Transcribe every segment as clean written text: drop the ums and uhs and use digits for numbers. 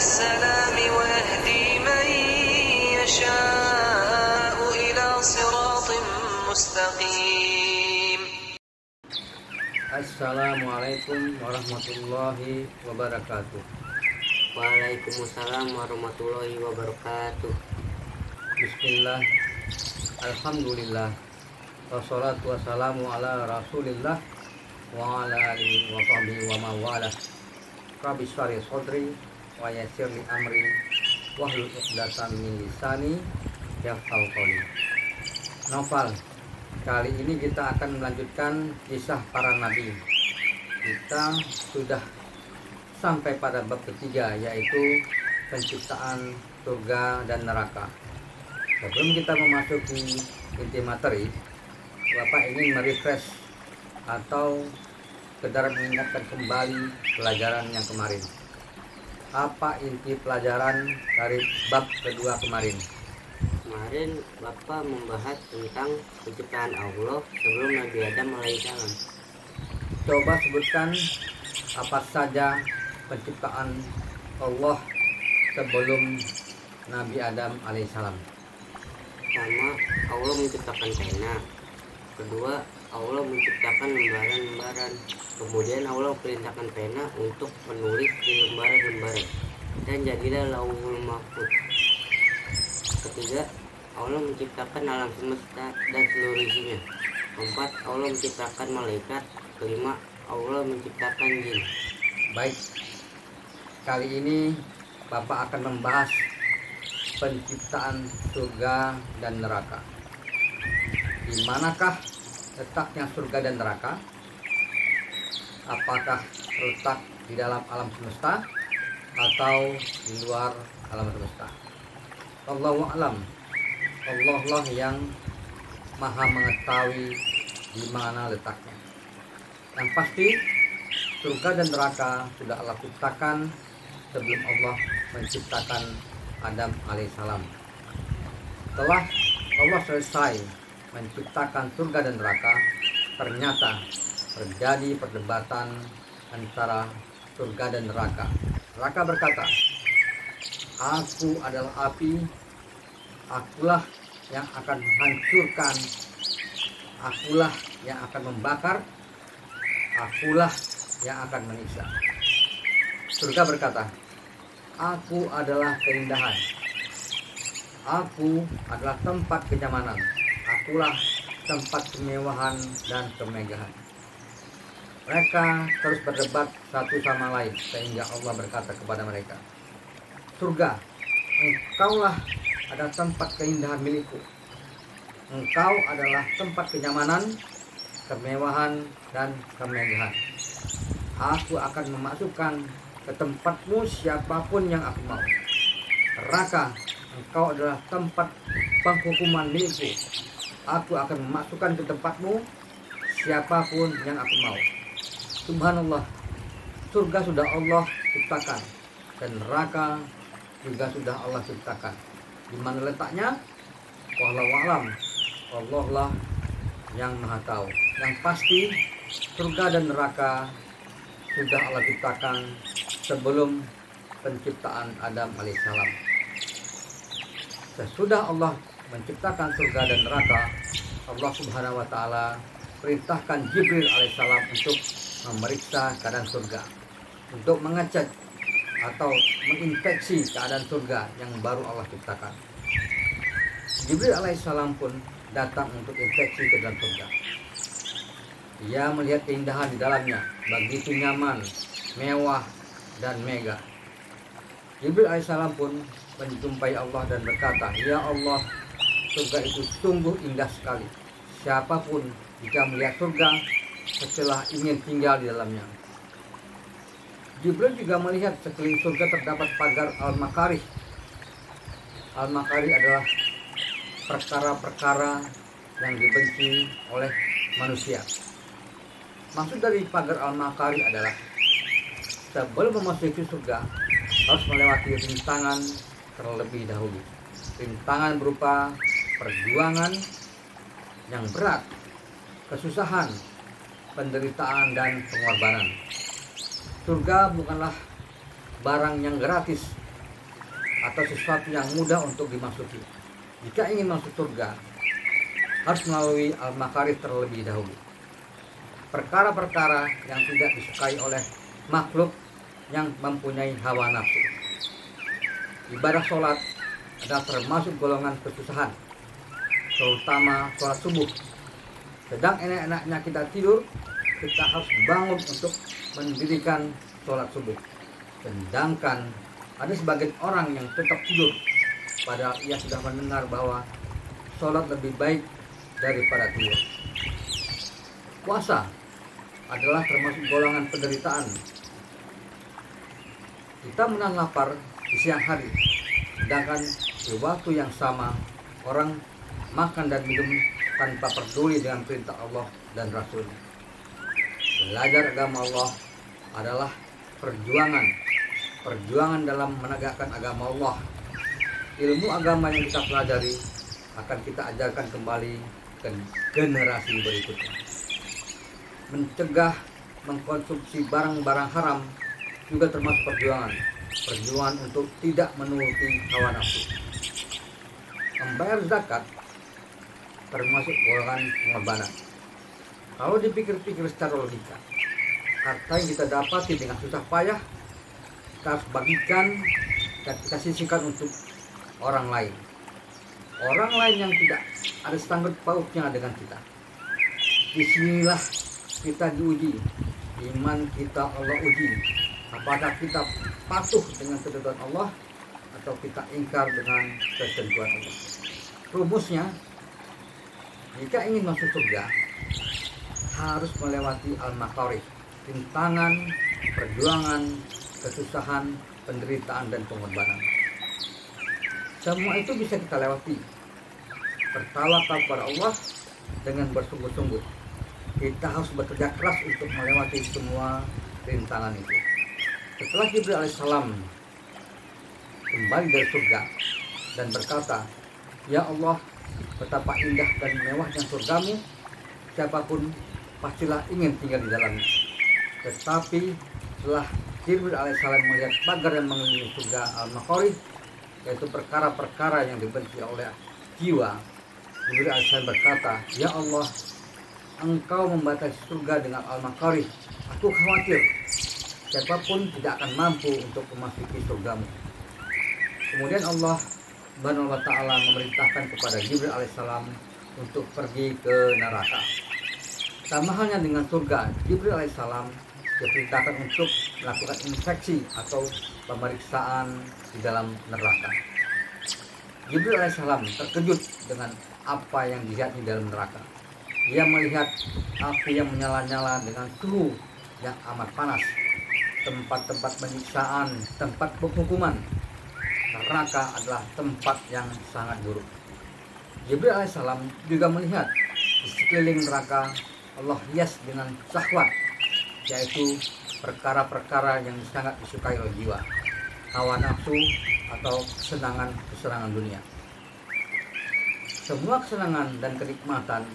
السلام ويهدي من يشاء إلى صراط مستقيم. Assalamualaikum warahmatullahi wabarakatuh. Waalaikumsalam warahmatullahi wabarakatuh. Bismillah, alhamdulillah, wassalatu wassalamu ala rasulillah wa ala alihi wa sahbihi wa mawala. Rabbi shrah sadri wa yassir li amri wahlul 'uqdatam min lisani yafqahu qawli. Novel kali ini kita akan melanjutkan kisah para nabi. Kita sudah sampai pada bab ketiga, yaitu penciptaan surga dan neraka. Sebelum kita memasuki inti materi, Bapak ingin merefresh atau sekedar mengingatkan kembali pelajaran yang kemarin. Apa inti pelajaran dari bab kedua kemarin? Kemarin Bapak membahas tentang penciptaan Allah sebelum Nabi Adam alaihissalam. Coba sebutkan apa saja penciptaan Allah sebelum Nabi Adam alaihissalam. Pertama, Allah menciptakan pena. Kedua, Allah menciptakan lembaran-lembaran. Kemudian Allah perintahkan pena untuk menulis di lembaran-lembaran, dan jadilah lauhul mahfuz. Ketiga, Allah menciptakan alam semesta dan seluruh isinya. Keempat, Allah menciptakan malaikat. Kelima, Allah menciptakan jin. Baik, kali ini Bapak akan membahas penciptaan surga dan neraka. Di manakah letaknya surga dan neraka? Apakah terletak di dalam alam semesta atau di luar alam semesta? Allahu a'lam. Allah lah yang maha mengetahui di mana letaknya. Yang pasti surga dan neraka sudah Allah ciptakan sebelum Allah menciptakan Adam alaihissalam. Setelah Allah selesai menciptakan surga dan neraka, ternyata terjadi perdebatan antara surga dan neraka. Neraka berkata, "Aku adalah api, akulah yang akan menghancurkan, akulah yang akan membakar, akulah yang akan menyiksa." Surga berkata, "Aku adalah keindahan, aku adalah tempat kenyamanan, akulah tempat kemewahan dan kemegahan." Mereka terus berdebat satu sama lain sehingga Allah berkata kepada mereka, "Surga, engkaulah adalah tempat keindahan milikku, engkau adalah tempat kenyamanan, kemewahan dan kemegahan. Aku akan memasukkan ke tempatmu siapapun yang aku mau. Neraka, engkau adalah tempat penghukuman milikku. Aku akan memasukkan ke tempatmu siapapun yang aku mau." Subhanallah, surga sudah Allah ciptakan dan neraka juga sudah Allah ciptakan. Di mana letaknya? Wallahu a'lam. Allah lah yang maha tahu. Yang pasti surga dan neraka sudah Allah ciptakan sebelum penciptaan Adam alaihissalam. Sesudah Allah menciptakan surga dan neraka, Allah subhanahu wa ta'ala perintahkan Jibril alaihissalam untuk memeriksa keadaan surga, untuk mengecek atau menginspeksi keadaan surga yang baru Allah ciptakan. Jibril alaihissalam pun datang untuk inspeksi ke dalam surga. Ia melihat keindahan di dalamnya, begitu nyaman, mewah, dan megah. Jibril alaihissalam pun menjumpai Allah dan berkata, "Ya Allah, surga itu sungguh indah sekali. Siapapun jika melihat surga, setelah ingin tinggal di dalamnya." Jibril juga melihat sekeliling surga terdapat pagar al-makarih. Al-makarih adalah perkara-perkara yang dibenci oleh manusia. Maksud dari pagar al-makarih adalah sebelum memasuki surga harus melewati rintangan terlebih dahulu. Rintangan berupa perjuangan yang berat, kesusahan, penderitaan, dan pengorbanan. Surga bukanlah barang yang gratis atau sesuatu yang mudah untuk dimasuki. Jika ingin masuk surga, harus melalui al-makarih terlebih dahulu. Perkara-perkara yang tidak disukai oleh makhluk yang mempunyai hawa nafsu. Ibadah sholat adalah termasuk golongan kesusahan, terutama sholat subuh. Sedang enak-enaknya kita tidur, kita harus bangun untuk mendirikan sholat subuh. Sedangkan ada sebagian orang yang tetap tidur, padahal ia sudah mendengar bahwa sholat lebih baik daripada tidur. Puasa adalah termasuk golongan penderitaan. Kita menahan lapar di siang hari, sedangkan di waktu yang sama orang makan dan minum tanpa peduli dengan perintah Allah dan Rasul. Belajar agama Allah adalah perjuangan dalam menegakkan agama Allah. Ilmu agama yang kita pelajari akan kita ajarkan kembali ke generasi berikutnya. Mencegah mengkonsumsi barang-barang haram juga termasuk perjuangan untuk tidak menuruti hawa nafsu. Membayar zakat termasuk golongan pengorbanan. Kalau dipikir-pikir secara logika, harta yang kita dapati dengan susah payah kita harus bagikan dan kita sisihkan untuk orang lain. Orang lain yang tidak ada sangkut pautnya dengan kita. Disinilah kita diuji, iman kita Allah uji. Apakah kita patuh dengan ketentuan Allah atau kita ingkar dengan ketentuan Allah. Rumusnya, jika ingin masuk surga harus melewati al-makarih, rintangan, perjuangan, kesusahan, penderitaan dan pengorbanan. Semua itu bisa kita lewati. Bertawakal kepada Allah dengan bersungguh-sungguh. Kita harus bekerja keras untuk melewati semua rintangan itu. Setelah Jibril alaihissalam kembali dari surga dan berkata, "Ya Allah, betapa indah dan mewahnya surgamu, siapapun pastilah ingin tinggal di dalamnya." Tetapi setelah Jibril alaihissalam melihat pagar yang mengelilingi surga al-makarih, yaitu perkara-perkara yang dibenci oleh jiwa, Jibril alaihissalam berkata, "Ya Allah, Engkau membatasi surga dengan al-makarih. Aku khawatir siapapun tidak akan mampu untuk memasuki surgamu." Kemudian Allah Subhanahu wa ta'ala memerintahkan kepada Jibril alaihissalam untuk pergi ke neraka. Sama halnya dengan surga, Jibril alaihissalam diperintahkan untuk melakukan inspeksi atau pemeriksaan di dalam neraka. Jibril alaihissalam terkejut dengan apa yang dilihat di dalam neraka. Dia melihat api yang menyala-nyala dengan suhu yang amat panas, tempat-tempat penyiksaan, tempat penghukuman. Neraka adalah tempat yang sangat buruk. Jibril alaihissalam juga melihat di sekeliling neraka Allah hias dengan syahwat, yaitu perkara-perkara yang sangat disukai oleh jiwa, hawa nafsu atau kesenangan dunia. Semua kesenangan dan kenikmatan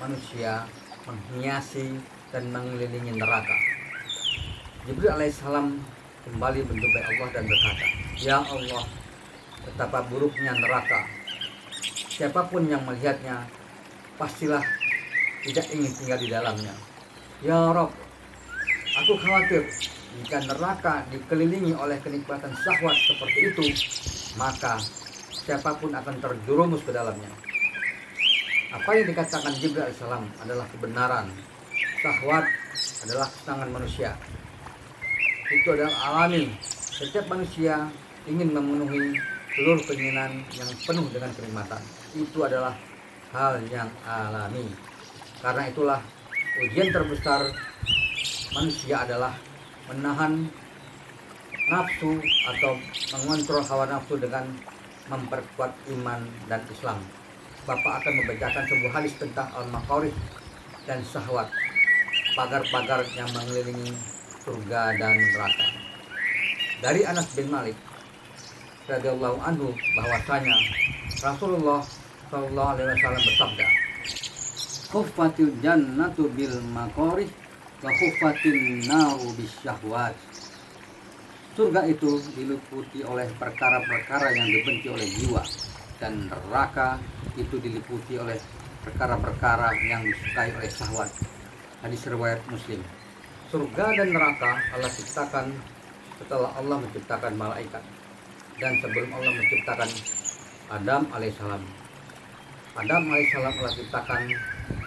manusia menghiasi dan mengelilingi neraka. Jibril alaihissalam kembali menjumpai Allah dan berkata, "Ya Allah, betapa buruknya neraka. Siapapun yang melihatnya pastilah tidak ingin tinggal di dalamnya. Ya Rabb, aku khawatir jika neraka dikelilingi oleh kenikmatan syahwat seperti itu, maka siapapun akan terjerumus ke dalamnya." Apa yang dikatakan Jibril alaihissalam adalah kebenaran. Syahwat adalah kesenangan manusia. Itu adalah alami. Setiap manusia ingin memenuhi seluruh keinginan yang penuh dengan kenikmatan. Itu adalah hal yang alami. Karena itulah ujian terbesar manusia adalah menahan nafsu atau mengontrol hawa nafsu dengan memperkuat iman dan Islam. Bapak akan membacakan sebuah hadis tentang al-makarih dan syahwat, pagar-pagar yang mengelilingi surga dan neraka. Dari Anas bin Malik radhiyallahu anhu bahwasanya Rasulullah sallallahu alaihi wasallam bersabda, "Khuffatil jannatu bil makarih wa khuffatin naru bisyahwat." Surga itu diliputi oleh perkara-perkara yang dibenci oleh jiwa, dan neraka itu diliputi oleh perkara-perkara yang disukai oleh syahwat. Hadis riwayat Muslim. Surga dan neraka Allah ciptakan setelah Allah menciptakan malaikat dan sebelum Allah menciptakan Adam alaihissalam. Adam alaihissalam Allah ciptakan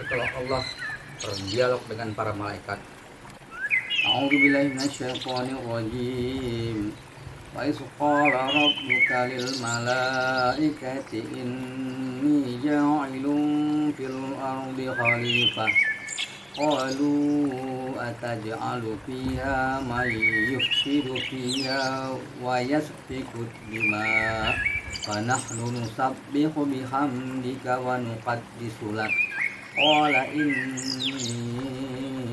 setelah Allah berdialog dengan para malaikat. A'udzubillahi minasyaitonir rajim. Wa iz qala rabbuka lil malaikati inni ja'ilun fil ardi khalifah. Qalu ataj'alu fiha may yufsidu fiha wa yasfiku dima fa nahnu nusabbihu bihamdika wa nuqaddisu lak. Qala inni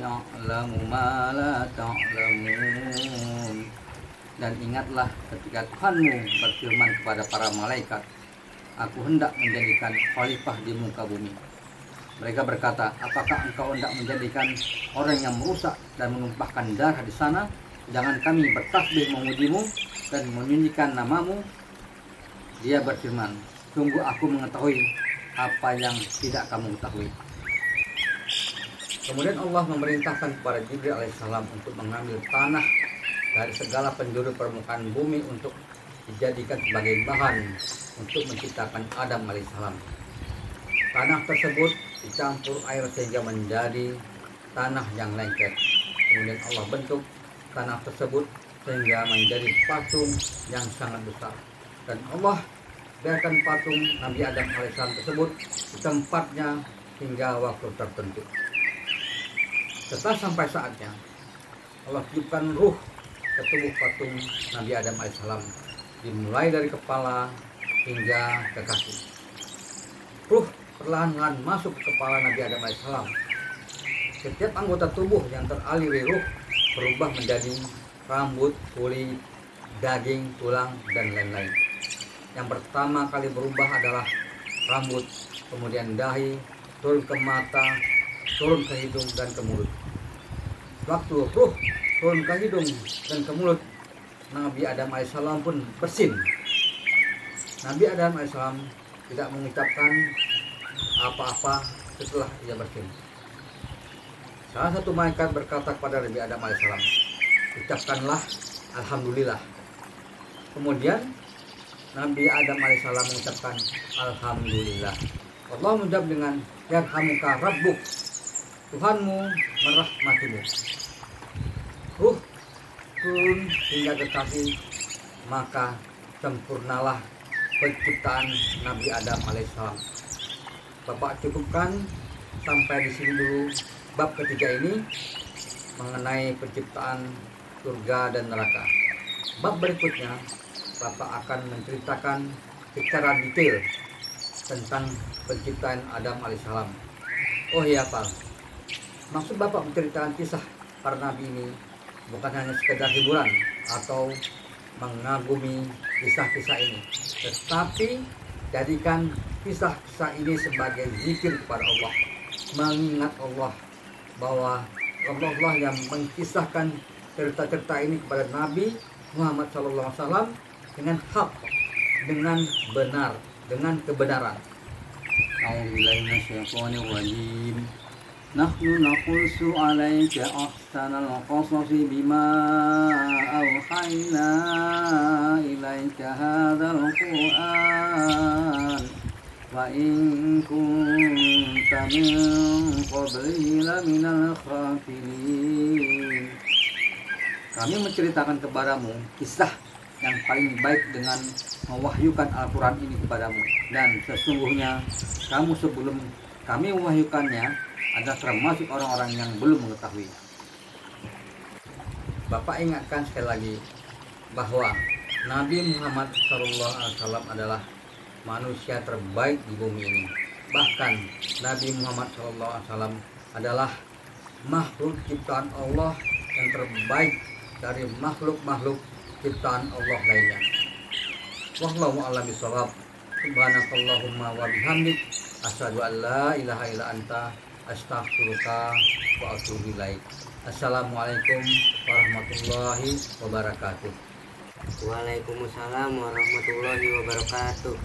a'lamu ma la ta'lamun. Dan ingatlah ketika Tuhanmu berfirman kepada para malaikat, aku hendak menjadikan khalifah di muka bumi. Mereka berkata, apakah engkau hendak menjadikan orang yang merusak dan menumpahkan darah di sana? Jangan kami bertasbih memujimu dan menyanyikan namamu. Dia berfirman, sungguh aku mengetahui apa yang tidak kamu ketahui. Kemudian Allah memerintahkan kepada Jibril alaihissalam untuk mengambil tanah dari segala penjuru permukaan bumi untuk dijadikan sebagai bahan untuk menciptakan Adam alaihissalam. Tanah tersebut dicampur air sehingga menjadi tanah yang lengket. Kemudian Allah bentuk tanah tersebut sehingga menjadi patung yang sangat besar. Dan Allah biarkan patung Nabi Adam alaihissalam tersebut di tempatnya hingga waktu tertentu. Setelah sampai saatnya, Allah tiupkan ruh ke tubuh patung Nabi Adam alaihissalam, dimulai dari kepala hingga ke kaki. Ruh perlahan-lahan masuk ke kepala Nabi Adam alaihissalam. Setiap anggota tubuh yang teraliri ruh berubah menjadi rambut, kulit, daging, tulang, dan lain-lain. Yang pertama kali berubah adalah rambut, kemudian dahi, turun ke mata, turun ke hidung dan ke mulut. Waktu ruh turun ke hidung dan ke mulut, Nabi Adam alaihissalam pun bersin. Nabi Adam alaihissalam tidak mengucapkan apa-apa setelah ia bersin. Salah satu malaikat berkata kepada Nabi Adam alaihissalam, ucapkanlah alhamdulillah. Kemudian Nabi Adam alaihissalam mengucapkan alhamdulillah. Allah menjawab dengan yarhamuka rabbuk, Tuhanmu merahmatimu. Ruh turun hingga ke kaki, maka sempurnalah penciptaan Nabi Adam alaihissalam. Bapak cukupkan sampai di sini dulu bab ketiga ini mengenai penciptaan surga dan neraka. Bab berikutnya Bapak akan menceritakan secara detail tentang penciptaan Adam alaihissalam. Oh iya Pak, maksud Bapak menceritakan kisah para nabi ini bukan hanya sekedar hiburan atau mengagumi kisah-kisah ini, tetapi jadikan kisah-kisah ini sebagai zikir kepada Allah, mengingat Allah bahwa Allah yang mengkisahkan cerita-cerita ini kepada Nabi Muhammad SAW dengan hak, dengan benar, dengan kebenaran. A'udzubillahi minasyaitonir rajim. Nahnu naqussu 'alaika ahsanal qasasi bima awhayna ilaika hadzal qur'an wa in kunta min qablihi laminal ghafilin. Kami menceritakan kepadamu kisah yang paling baik dengan mewahyukan Al-Quran ini kepadamu, dan sesungguhnya kamu sebelum kami mewahyukannya adalah termasuk orang-orang yang belum mengetahui. Bapak ingatkan sekali lagi bahwa Nabi Muhammad SAW adalah manusia terbaik di bumi ini. Bahkan Nabi Muhammad SAW adalah makhluk ciptaan Allah yang terbaik dari makhluk-makhluk ciptaan Allah lainnya. Wallahu a'lam bishawab. Subhanakallahumma wa bihamdik asyhadu an la ilaha illa anta astaghfiruka wa atubu ilaik. Assalamualaikum warahmatullahi wabarakatuh. Waalaikumsalam warahmatullahi wabarakatuh.